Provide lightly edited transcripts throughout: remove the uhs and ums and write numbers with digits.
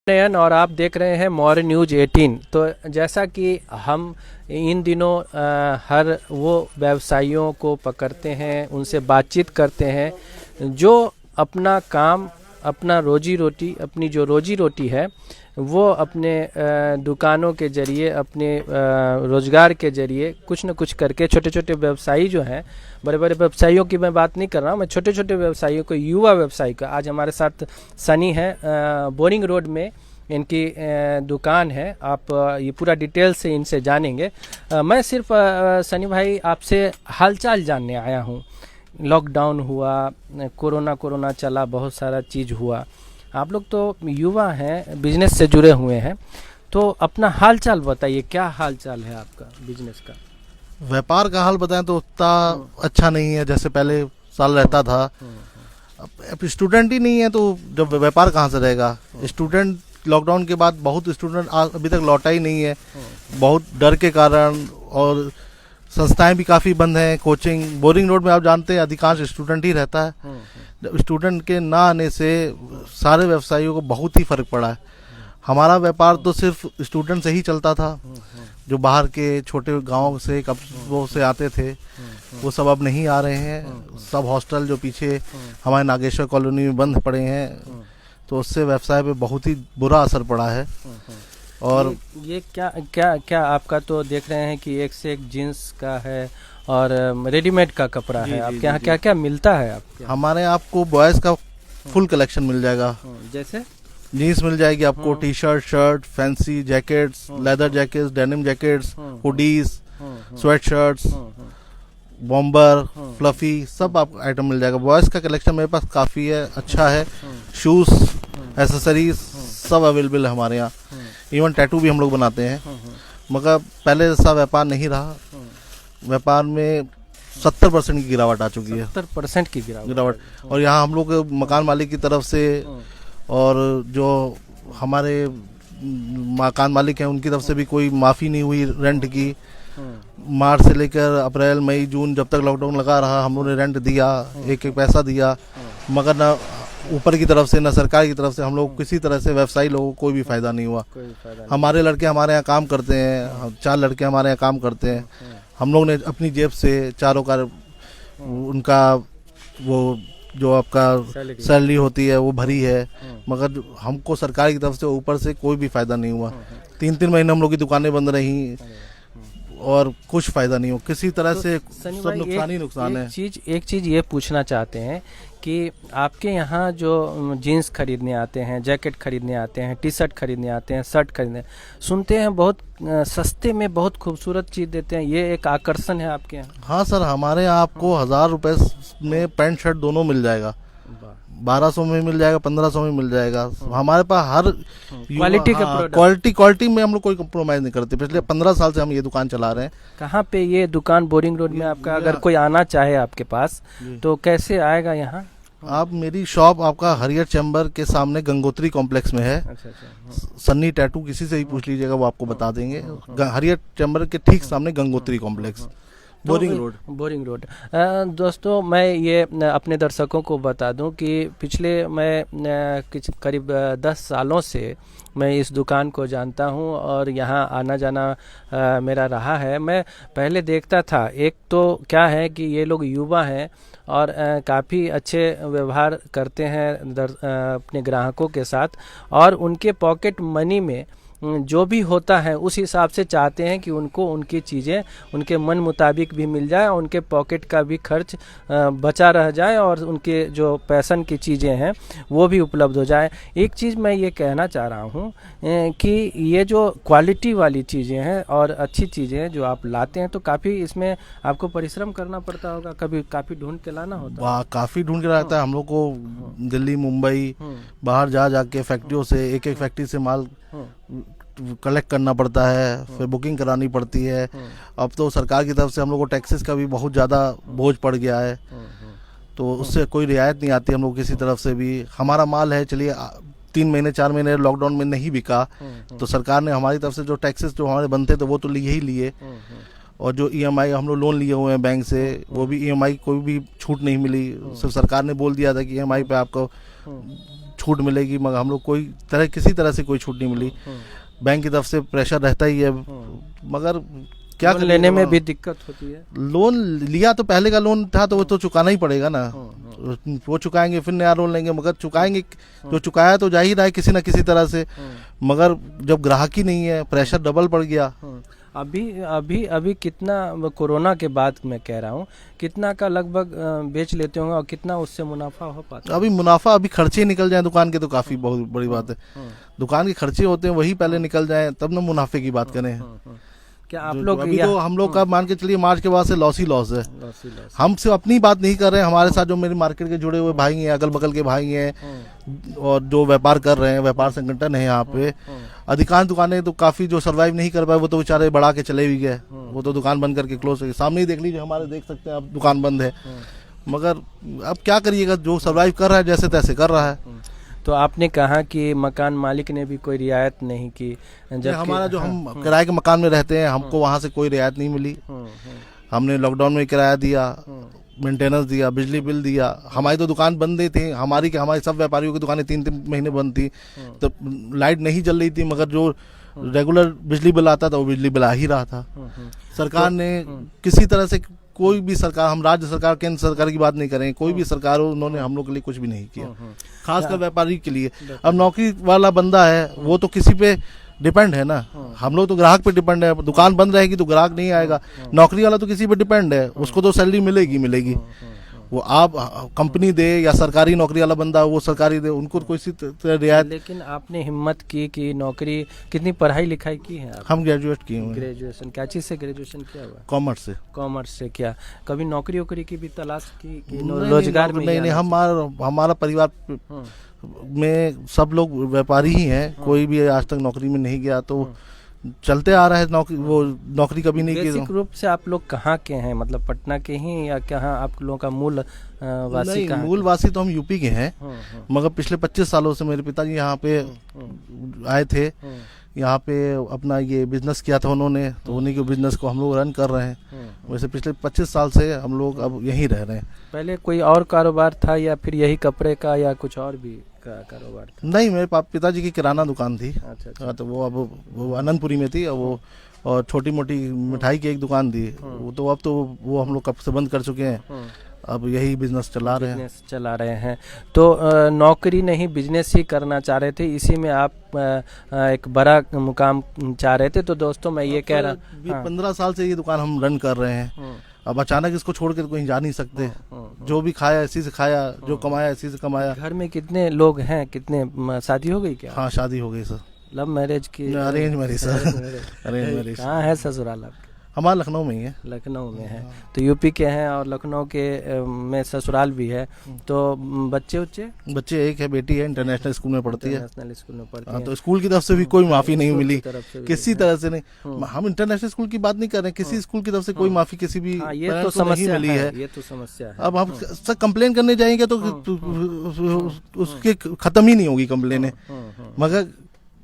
नयन और आप देख रहे हैं मौर्य न्यूज 18। तो जैसा कि हम इन दिनों हर वो व्यवसायियों को पकड़ते हैं, उनसे बातचीत करते हैं जो अपना काम, अपना रोजी रोटी, अपनी जो रोजी रोटी है वो अपने दुकानों के ज़रिए, अपने रोज़गार के ज़रिए कुछ न कुछ करके, छोटे छोटे व्यवसायी जो हैं, बड़े बड़े व्यवसायियों की मैं बात नहीं कर रहा हूँ, मैं छोटे छोटे व्यवसायियों को, युवा व्यवसायी का। आज हमारे साथ सनी है, बोरिंग रोड में इनकी दुकान है। आप ये पूरा डिटेल से इनसे जानेंगे। मैं सिर्फ सनी भाई आपसे हालचाल जानने आया हूँ। लॉकडाउन हुआ, कोरोना चला, बहुत सारा चीज़ हुआ। आप लोग तो युवा हैं, बिजनेस से जुड़े हुए हैं, तो अपना हालचाल बताइए, क्या हालचाल है आपका बिजनेस का? व्यापार का हाल बताएं तो उतना अच्छा नहीं है जैसे पहले साल रहता था। अब स्टूडेंट ही नहीं है तो जब व्यापार कहाँ से रहेगा। स्टूडेंट लॉकडाउन के बाद बहुत स्टूडेंट अभी तक लौटा ही नहीं है, बहुत डर के कारण। और संस्थाएं भी काफ़ी बंद हैं। कोचिंग बोरिंग रोड में आप जानते हैं अधिकांश स्टूडेंट ही रहता है। जब स्टूडेंट के ना आने से सारे व्यवसायियों को बहुत ही फर्क पड़ा है। हमारा व्यापार तो सिर्फ स्टूडेंट से ही चलता था, जो बाहर के छोटे गांव से कस्बों से आते थे, वो सब अब नहीं आ रहे हैं। सब हॉस्टल जो पीछे हमारे नागेश्वर कॉलोनी में बंद पड़े हैं, तो उससे व्यवसाय पे बहुत ही बुरा असर पड़ा है। और ये क्या क्या क्या आपका तो देख रहे हैं कि एक से एक जीन्स का है और रेडीमेड का कपड़ा है। आपके यहाँ क्या क्या मिलता है? आपके हमारे आपको बॉयज़ का फुल कलेक्शन मिल जाएगा। जैसे जीन्स मिल जाएगी आपको, T shirt, shirt, fancy jackets, leather jackets, denim jackets, hoodies, sweat shirts, bomber, fluffy, सब आप आइटम मिल जाएगा। बॉयज़ का कलेक्शन मेरे पास काफ़ी है, अच्छा है। शूज़, एसेसरीज सब अवेलेबल है हमारे यहाँ। इवन टैटू भी हम लोग बनाते हैं। मगर पहले जैसा व्यापार नहीं रहा। व्यापार में 70% की गिरावट आ चुकी है। 70% की गिरावट। और यहाँ हम लोग मकान मालिक की तरफ से और जो हमारे मकान मालिक हैं उनकी तरफ से भी कोई माफ़ी नहीं हुई रेंट की। मार्च से लेकर अप्रैल, मई, जून, जब तक लॉकडाउन लगा रहा, हम लोगों ने रेंट दिया, एक एक पैसा दिया। मगर ना ऊपर की तरफ से, ना सरकार की तरफ से हम लोग किसी तरह से व्यवसायी लोगों को कोई भी फ़ायदा नहीं हुआ। हमारे लड़के हमारे यहाँ काम करते हैं, 4 लड़के हमारे यहाँ काम करते हैं। हम लोग ने अपनी जेब से चारों का उनका वो जो आपका सैलरी होती है वो भरी है। मगर हमको सरकार की तरफ से ऊपर से कोई भी फ़ायदा नहीं हुआ। 3-3 महीने हम लोग की दुकानें बंद रहीं और कुछ फ़ायदा नहीं हो किसी तरह से। सब नुकसान ही नुकसान है। एक चीज़ ये पूछना चाहते हैं कि आपके यहाँ जो जीन्स खरीदने आते हैं, जैकेट खरीदने आते हैं, टी शर्ट खरीदने आते हैं, शर्ट खरीदने, सुनते हैं बहुत सस्ते में बहुत खूबसूरत चीज़ देते हैं, ये एक आकर्षण है आपके यहाँ? हाँ सर, हमारे यहाँ आपको 1000 रुपये में पैंट शर्ट दोनों मिल जाएगा, 1200 में मिल जाएगा, 1500 में मिल जाएगा। हमारे पास हर क्वालिटी का क्वालिटी में हम लोग कोई कम्प्रोमाइज़ नहीं करते। पिछले 15 साल से हम ये दुकान चला रहे हैं। कहाँ पे ये दुकान? बोरिंग रोड में आपका? अगर कोई आना चाहे आपके पास तो कैसे आएगा यहाँ? आप मेरी शॉप आपका हरियर चैम्बर के सामने गंगोत्री कॉम्प्लेक्स में है। अच्छा। सन्नी टैटू किसी से ही पूछ लीजिएगा, वो आपको बता देंगे। हरियर चैम्बर के ठीक सामने गंगोत्री कॉम्प्लेक्स, बोरिंग रोड। दोस्तों, मैं ये अपने दर्शकों को बता दूं कि पिछले मैं करीब 10 सालों से मैं इस दुकान को जानता हूं और यहाँ आना जाना मेरा रहा है। मैं पहले देखता था, एक तो क्या है कि ये लोग युवा हैं और काफ़ी अच्छे व्यवहार करते हैं अपने ग्राहकों के साथ, और उनके पॉकेट मनी में जो भी होता है उस हिसाब से चाहते हैं कि उनको उनकी चीज़ें उनके मन मुताबिक भी मिल जाए, उनके पॉकेट का भी खर्च बचा रह जाए और उनके जो पैशन की चीज़ें हैं वो भी उपलब्ध हो जाए। एक चीज़ मैं ये कहना चाह रहा हूँ कि ये जो क्वालिटी वाली चीज़ें हैं और अच्छी चीज़ें हैं जो आप लाते हैं, तो काफ़ी इसमें आपको परिश्रम करना पड़ता होगा, कभी काफ़ी ढूंढ के लाना होता है? काफ़ी ढूंढ के लाता है। हम लोग को दिल्ली, मुंबई, बाहर जा के फैक्ट्रियों से, एक एक फैक्ट्री से माल कलेक्ट करना पड़ता है, फिर बुकिंग करानी पड़ती है। अब तो सरकार की तरफ से हम लोग को टैक्सेस का भी बहुत ज़्यादा बोझ पड़ गया है, तो उससे कोई रियायत नहीं आती हम लोग किसी तरफ से भी। हमारा माल है, चलिए 3 महीने 4 महीने लॉकडाउन में नहीं बिका, तो सरकार ने हमारी तरफ से जो टैक्सेस जो हमारे बनते थे वो तो लिए ही लिए। और जो EMI हम लोग लोन लिए हुए हैं बैंक से, वो भी EMI कोई भी छूट नहीं मिली। सिर्फ सरकार ने बोल दिया था कि EMI पे आपको छूट मिलेगी, मगर हम लोग किसी तरह से कोई छूट नहीं मिली। बैंक की तरफ से प्रेशर रहता ही है, मगर क्या लोन लेने में भी दिक्कत होती है। लोन लिया तो पहले का लोन था तो वो तो चुकाना ही पड़ेगा ना, वो चुकाएंगे फिर नया लोन लेंगे, मगर चुकाएंगे जो चुकाया तो जा ही रहा है किसी ना किसी तरह से, मगर जब ग्राहक ही नहीं है प्रेशर डबल पड़ गया। अभी कितना कोरोना के बाद मैं कह रहा हूँ कितना का लगभग बेच लेते होंगे और कितना उससे मुनाफा हो पाता है? अभी मुनाफा, अभी खर्चे निकल जाए दुकान के तो काफी बहुत बड़ी बात है। दुकान के खर्चे होते हैं वही पहले निकल जाए तब ना मुनाफे की बात करें। क्या आप लोग अभी तो हम लोग का मान के चलिए मार्च के बाद से लॉस ही लॉस है। हम सिर्फ अपनी बात नहीं कर रहे हैं, हमारे साथ जो मेरे मार्केट के जुड़े हुए भाई हैं, अगल बगल के भाई हैं और जो व्यापार कर रहे हैं, व्यापार संगठन है यहाँ पे, अधिकांश दुकानें तो काफी जो सरवाइव नहीं कर पाए वो तो बेचारे बढ़ा के चले भी गए, वो तो दुकान बंद करके क्लोज हो गए। सामने ही देख लीजिए, हमारे देख सकते हैं अब दुकान बंद है, मगर अब क्या करिएगा, जो सरवाइव कर रहा है जैसे तैसे कर रहा है। तो आपने कहा कि मकान मालिक ने भी कोई रियायत नहीं की, जब हमारा जो हम किराए के मकान में रहते हैं हमको वहाँ से कोई रियायत नहीं मिली। हमने लॉकडाउन में किराया दिया, मेंटेनेंस दिया, बिजली बिल दिया। हमारी तो दुकान बंद ही थी, हमारी सब व्यापारियों की दुकानें 3-3 महीने बंद थी, तो लाइट नहीं जल रही थी, मगर जो रेगुलर बिजली बिल आता था वो बिजली बिल आ ही रहा था। सरकार ने किसी तरह से, कोई भी सरकार, हम राज्य सरकार केंद्र सरकार की बात नहीं करें, कोई भी सरकार हो, उन्होंने हम लोग के लिए कुछ भी नहीं किया, खासकर व्यापारी के लिए। अब नौकरी वाला बंदा है वो तो किसी पे डिपेंड है ना, हम लोग तो ग्राहक पे डिपेंड है। दुकान बंद रहेगी तो ग्राहक नहीं आएगा, नौकरी वाला तो किसी पे डिपेंड है, उसको तो सैलरी मिलेगी। वो आप कंपनी दे या सरकारी नौकरी वाला बंदा वो सरकारी दे, उनको कोई सी रियायत। लेकिन आपने हिम्मत की कि नौकरी, कितनी पढ़ाई लिखाई की है आप? हम ग्रेजुएट किए हुए हैं। ग्रेजुएशन क्या चीज़ से ग्रेजुएशन किया हुआ? कॉमर्स से। कॉमर्स से क्या कभी नौकरी वोकरी की भी तलाश की रोजगार में? नहीं, हमारा परिवार में सब लोग व्यापारी ही हैं, कोई भी आज तक नौकरी में नहीं गया, तो चलते आ रहा है नौकरी कभी नहीं की। बेसिक रूप से आप लोग कहाँ के हैं, मतलब पटना के ही या कहाँ आप लोगों का मूल वासी? नहीं, मूल वासी तो हम यूपी के हैं, मगर पिछले 25 सालों से मेरे पिताजी यहाँ पे आए थे, यहाँ पे अपना ये बिजनेस किया था उन्होंने, तो उन्हीं के बिजनेस को हम लोग रन कर रहे हैं। वैसे पिछले 25 साल से हम लोग अब यहीं रह रहे हैं। पहले कोई और कारोबार था या फिर यही कपड़े का या कुछ और भी कारोबार था? नहीं, मेरे पिताजी की किराना दुकान थी। अच्छा। तो वो आनंदपुरी में थी, और वो छोटी मोटी मिठाई की एक दुकान थी, वो वो हम लोग कब से बंद कर चुके हैं, अब यही बिजनेस चला रहे हैं। तो नौकरी नहीं, बिजनेस ही करना चाह रहे थे, इसी में आप एक बड़ा मुकाम चाह रहे थे। तो दोस्तों मैं ये कह रहा, 15 साल से ये दुकान हम रन कर रहे हैं, अब अचानक इसको छोड़ के कहीं जा नहीं सकते। जो भी खाया इसी से खाया, जो कमाया इसी से कमाया। घर में कितने लोग हैं, कितने, शादी हो गई क्या? हाँ, शादी हो गई सर। लव मैरिज की? Arrange marriage sir. Arrange marriage. कहाँ है ससुराल आपका? हमारा लखनऊ में ही है। लखनऊ में है, तो यूपी के हैं और लखनऊ के में ससुराल भी है। तो बच्चे एक है, बेटी है, इंटरनेशनल स्कूल में पढ़ती है। इंटरनेशनल स्कूल में पढ़ती है। तो स्कूल की तरफ से भी कोई माफी नहीं मिली, किसी तरह से नहीं। हम इंटरनेशनल स्कूल की बात नहीं कर रहे हैं, किसी स्कूल की तरफ से कोई माफी किसी भी ये तो समस्या मिली है। ये तो समस्या है। अब हम सर कंप्लेन करने जाएंगे तो उसके खत्म ही नहीं होगी कंप्लेनें, मगर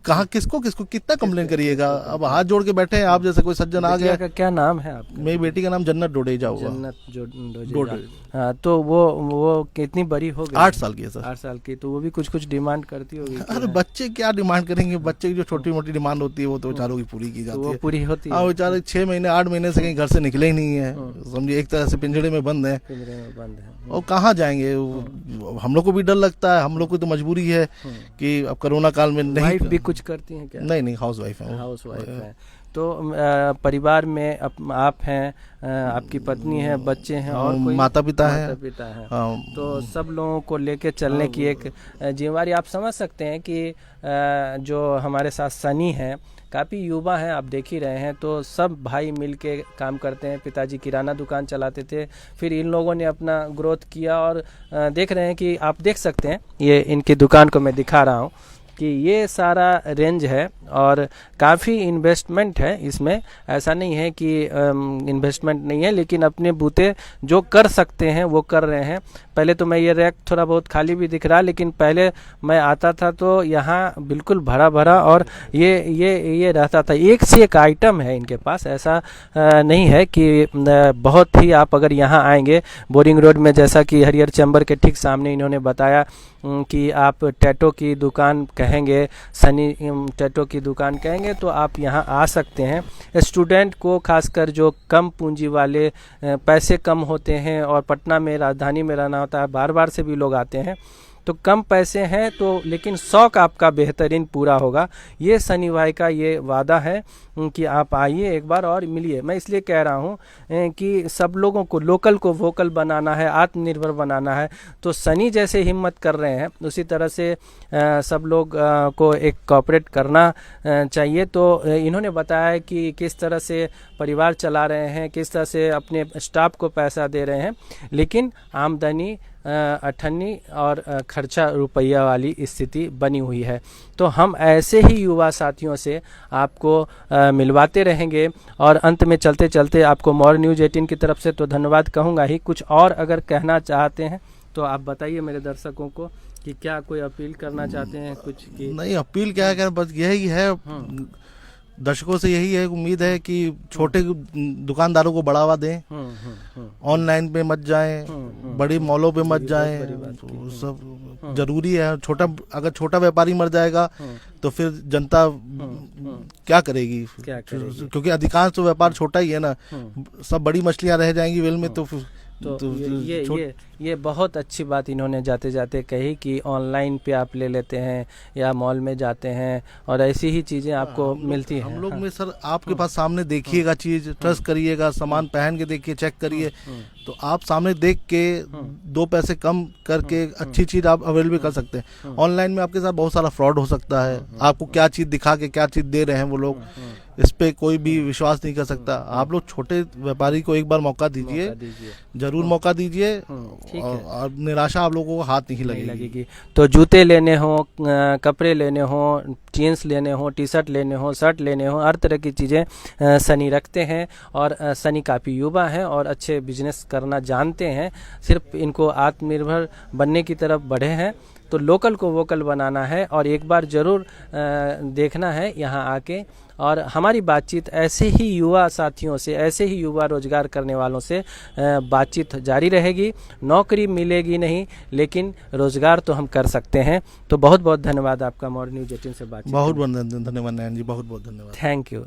कहाँ किसको कितना कंप्लेन करिएगा। अब हाथ जोड़ के बैठे हैं आप जैसे कोई सज्जन आ गया। क्या नाम है आपका? मेरी बेटी का नाम जन्नत डोडेजा हुआ। जन्नत हाँ, तो वो कितनी बड़ी हो गई? 8 साल की है सर। 8 साल की, तो वो भी कुछ डिमांड करती होगी? अरे बच्चे क्या डिमांड करेंगे, बच्चे की जो छोटी मोटी डिमांड होती है वो तो बेचारों की पूरी की जाती है। वो पूरी होती है। हाँ, बेचारे 6 महीने 8 महीने से कहीं घर से निकले ही नहीं है, समझिए एक तरह से पिंजड़े में बंद है। और कहाँ जाएंगे, हम लोग को भी डर लगता है, हम लोग को तो मजबूरी है कि अब कोरोना काल में नहीं। भी कुछ करती हैं क्या? नहीं, हाउस वाइफ है। हाउस वाइफ है। तो परिवार में आप हैं, आपकी पत्नी है, बच्चे हैं और कोई? माता पिता है। तो सब लोगों को लेके चलने की एक जिम्मेवारी। आप समझ सकते हैं कि जो हमारे साथ सनी है, काफ़ी युवा हैं, आप देख ही रहे हैं। तो सब भाई मिल के काम करते हैं। पिताजी किराना दुकान चलाते थे, फिर इन लोगों ने अपना ग्रोथ किया और देख रहे हैं कि आप देख सकते हैं, ये इनकी दुकान को मैं दिखा रहा हूँ कि ये सारा रेंज है और काफ़ी इन्वेस्टमेंट है इसमें। ऐसा नहीं है कि इन्वेस्टमेंट नहीं है, लेकिन अपने बूते जो कर सकते हैं वो कर रहे हैं। पहले तो मैं ये रैक थोड़ा बहुत खाली भी दिख रहा, लेकिन पहले मैं आता था तो यहाँ बिल्कुल भरा भरा और ये रहता था। एक से एक आइटम है इनके पास, ऐसा नहीं है कि बहुत ही। आप अगर यहाँ आएंगे बोरिंग रोड में, जैसा कि हरियर चैम्बर के ठीक सामने इन्होंने बताया कि आप टैटो की दुकान कहेंगे, सनी टैटो की दुकान कहेंगे, तो आप यहाँ आ सकते हैं। स्टूडेंट को खासकर जो कम पूंजी वाले, पैसे कम होते हैं और पटना में राजधानी में रहना होता है, बार बार से भी लोग आते हैं, तो कम पैसे हैं तो लेकिन शौक़ आपका बेहतरीन पूरा होगा। ये सनी भाई का ये वादा है कि आप आइए एक बार और मिलिए। मैं इसलिए कह रहा हूँ कि सब लोगों को लोकल को वोकल बनाना है, आत्मनिर्भर बनाना है, तो सनी जैसे हिम्मत कर रहे हैं उसी तरह से सब लोग को एक कॉपरेट करना चाहिए। तो इन्होंने बताया कि किस तरह से परिवार चला रहे हैं, किस तरह से अपने स्टाफ को पैसा दे रहे हैं, लेकिन आमदनी अठन्नी और खर्चा रुपया वाली स्थिति बनी हुई है। तो हम ऐसे ही युवा साथियों से आपको मिलवाते रहेंगे। और अंत में चलते चलते आपको मॉर्निंग न्यूज़ 18 की तरफ से तो धन्यवाद कहूँगा ही, कुछ और अगर कहना चाहते हैं तो आप बताइए मेरे दर्शकों को कि क्या कोई अपील करना चाहते हैं कुछ की? नहीं, अपील क्या है, बस यही है, दर्शकों से यही है, उम्मीद है कि छोटे दुकानदारों को बढ़ावा दें, ऑनलाइन पे मत जाएं, बड़ी मॉलों पे मत जाएं, तो सब जरूरी है। अगर छोटा व्यापारी मर जाएगा तो फिर जनता क्या करेगी? क्योंकि अधिकांश तो व्यापार छोटा ही है ना, सब बड़ी मछलियां रह जाएंगी वेल में, तो ये बहुत अच्छी बात इन्होंने जाते जाते कही कि ऑनलाइन पे आप ले लेते हैं या मॉल में जाते हैं और ऐसी ही चीज़ें आपको मिलती हैं। हम लोग में सर आपके पास सामने देखिएगा, चीज़ ट्रस्ट करिएगा, सामान पहन के देखिए, चेक करिए, तो आप सामने देख के 2 पैसे कम करके अच्छी चीज़ आप अवेलेबल कर सकते हैं। ऑनलाइन में आपके साथ बहुत सारा फ्रॉड हो सकता है, आपको क्या चीज़ दिखा के क्या चीज़ दे रहे हैं वो लोग, इस पे कोई भी विश्वास नहीं कर सकता। आप लोग छोटे व्यापारी को एक बार मौका दीजिए, जरूर मौका दीजिए, और निराशा आप लोगों को हाथ नहीं लगेगी। तो जूते लेने हो, कपड़े लेने हो, जीन्स लेने हो, टी शर्ट लेने हो, शर्ट लेने हो, हर तरह की चीज़ें सनी रखते हैं। और सनी काफ़ी युवा हैं और अच्छे बिजनेस करना जानते हैं, सिर्फ इनको आत्मनिर्भर बनने की तरफ बढ़े हैं। तो लोकल को वोकल बनाना है और एक बार ज़रूर देखना है यहाँ आके। और हमारी बातचीत ऐसे ही युवा साथियों से, ऐसे ही युवा रोजगार करने वालों से बातचीत जारी रहेगी। नौकरी मिलेगी नहीं, लेकिन रोजगार तो हम कर सकते हैं। तो बहुत बहुत धन्यवाद आपका मॉर्निंग न्यूज़ 18 से बातचीत। बहुत बहुत धन्यवाद नयन जी, बहुत बहुत धन्यवाद। Thank you.